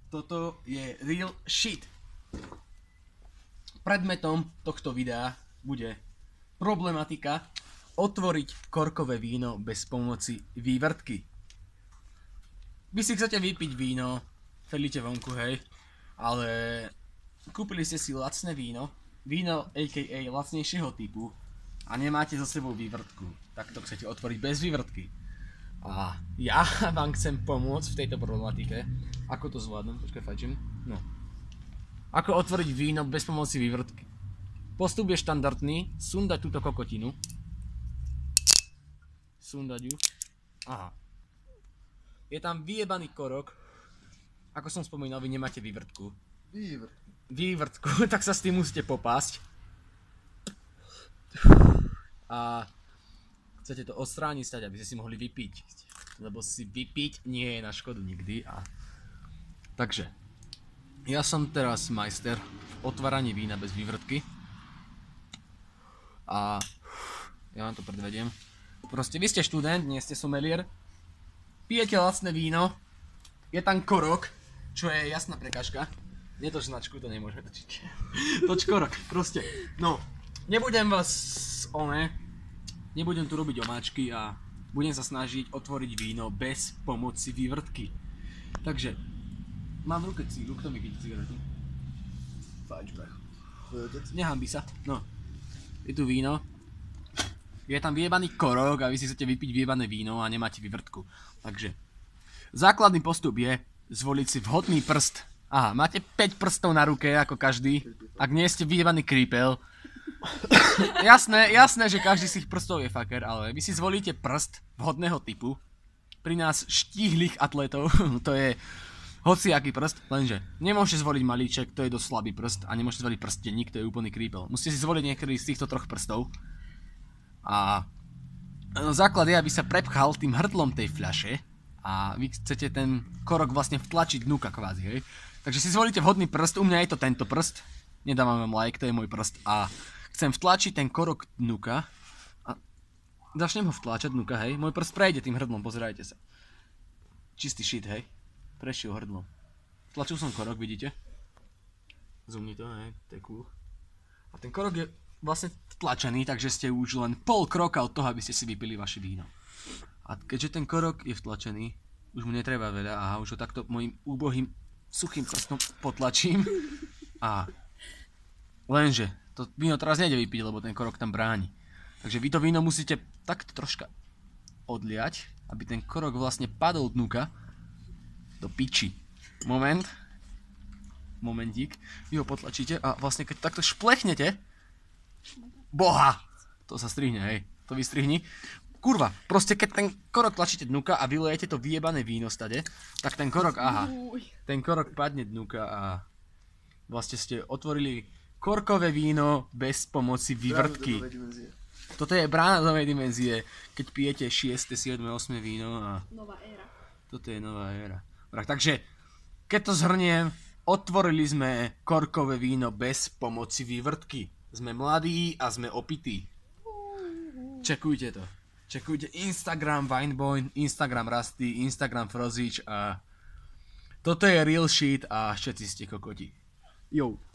Toto je real shit. Predmetom tohto videa bude problematika otvoriť korkové víno bez pomoci vývrtky. Vy si chcete vypiť víno, felíte vonku, hej, ale kúpili ste si lacné víno aka lacnejšieho typu a nemáte so sebou vývrtku, tak to chcete otvoriť bez vývrtky. A ja vám chcem pomôcť v tejto problematike. Ako to zvládnem? Počkaj, fajčím. No. Ako otvoriť víno bez pomoci vývrtky. Postup je štandardný. Sundať túto kokotinu. Sundať ju. Aha. Je tam vyjebaný korok. Ako som spomínal, vy nemáte vývrtku. Vývrtku, tak sa s tým musíte popásť. A chcete to odstrániť stať, aby ste si mohli vypiť. Lebo si vypiť nie je na škodu nikdy. Takže, ja som teraz majster v otváraní vína bez vývrtky. A ja vám to predvediem. Proste, vy ste študent, nie ste somelier. Pijete lacné víno. Je tam korok, čo je jasná prekážka. Netoč značku, to nemôžeme točiť. Toč korok, proste. No, nebudem tu robiť omáčky a budem sa snažiť otvoriť víno bez pomoci vývrtky. Takže, mám v ruke cílu, kto mi chytí cigaretu? Fajč, bracho. Nehanbí sa. No, je tu víno. Je tam vyjebaný korok a vy si chcete vypiť vyjebané víno a nemáte vývrtku. Takže, základný postup je zvoliť si vhodný prst. Aha, máte 5 prstov na ruke, ako každý. Ak nie ste vyjebaný krípel. Jasné, že každý z tých prstov je fucker, ale vy si zvolíte prst vhodného typu. Pri nás štíhlych atletov, to je hociaký prst, lenže nemôžete zvoliť malíček, to je dosť slabý prst, a nemôžete zvoliť prsteník, to je úplný krípel. Musíte si zvoliť niektorý z týchto troch prstov. A základ je, aby sa prepchal tým hrdlom tej fľaše a vy chcete ten korok vlastne vtlačiť dnuka kvázi, hej. Takže si zvolíte vhodný prst, u mňa je to tento prst, nedávam vám like, to je môj prst a chcem vtlačiť ten korok dnuka a začnem ho vtlačať dnuka, hej. Môj prst prejde tým hrdlom, pozerajte sa. Čistý shit, hej. Prešiel hrdlom. Vtlačil som korok, vidíte? Zoomni to, hej, to je cool. A ten korok je vlastne vtlačený, takže ste už len pol kroka od toho, aby ste si vypili vaše víno. A keďže ten korok je vtlačený, už mu netreba veľa, aha, už ho takto mojim úbohým suchým prstom potlačím. A lenže, to víno teraz nejde vypiť, lebo ten korok tam bráni. Takže vy to víno musíte takto troška odliať, aby ten korok vlastne padol dnuka do piči. Momentík, vy ho potlačíte a vlastne keď takto šplechnete, boha, to sa strihne, hej, to vystrihni. Kurva, proste keď ten korok tlačíte dnuka a vylejete to vyjebané víno stade, tak ten korok, aha, ten korok padne dnuka a vlastne ste otvorili korkové víno bez pomoci vývrtky. Toto je brána do novej dimenzie, keď pijete 6., 7., 8. víno a nová éra. Toto je nová éra. Takže, keď to zhrniem, otvorili sme korkové víno bez pomoci vývrtky. Sme mladí a sme opití. Čekujte to. Čekujte Instagram Wineboy, Instagram Rusty, Instagram Frozič a toto je real shit a všetci ste kokoti. Yo.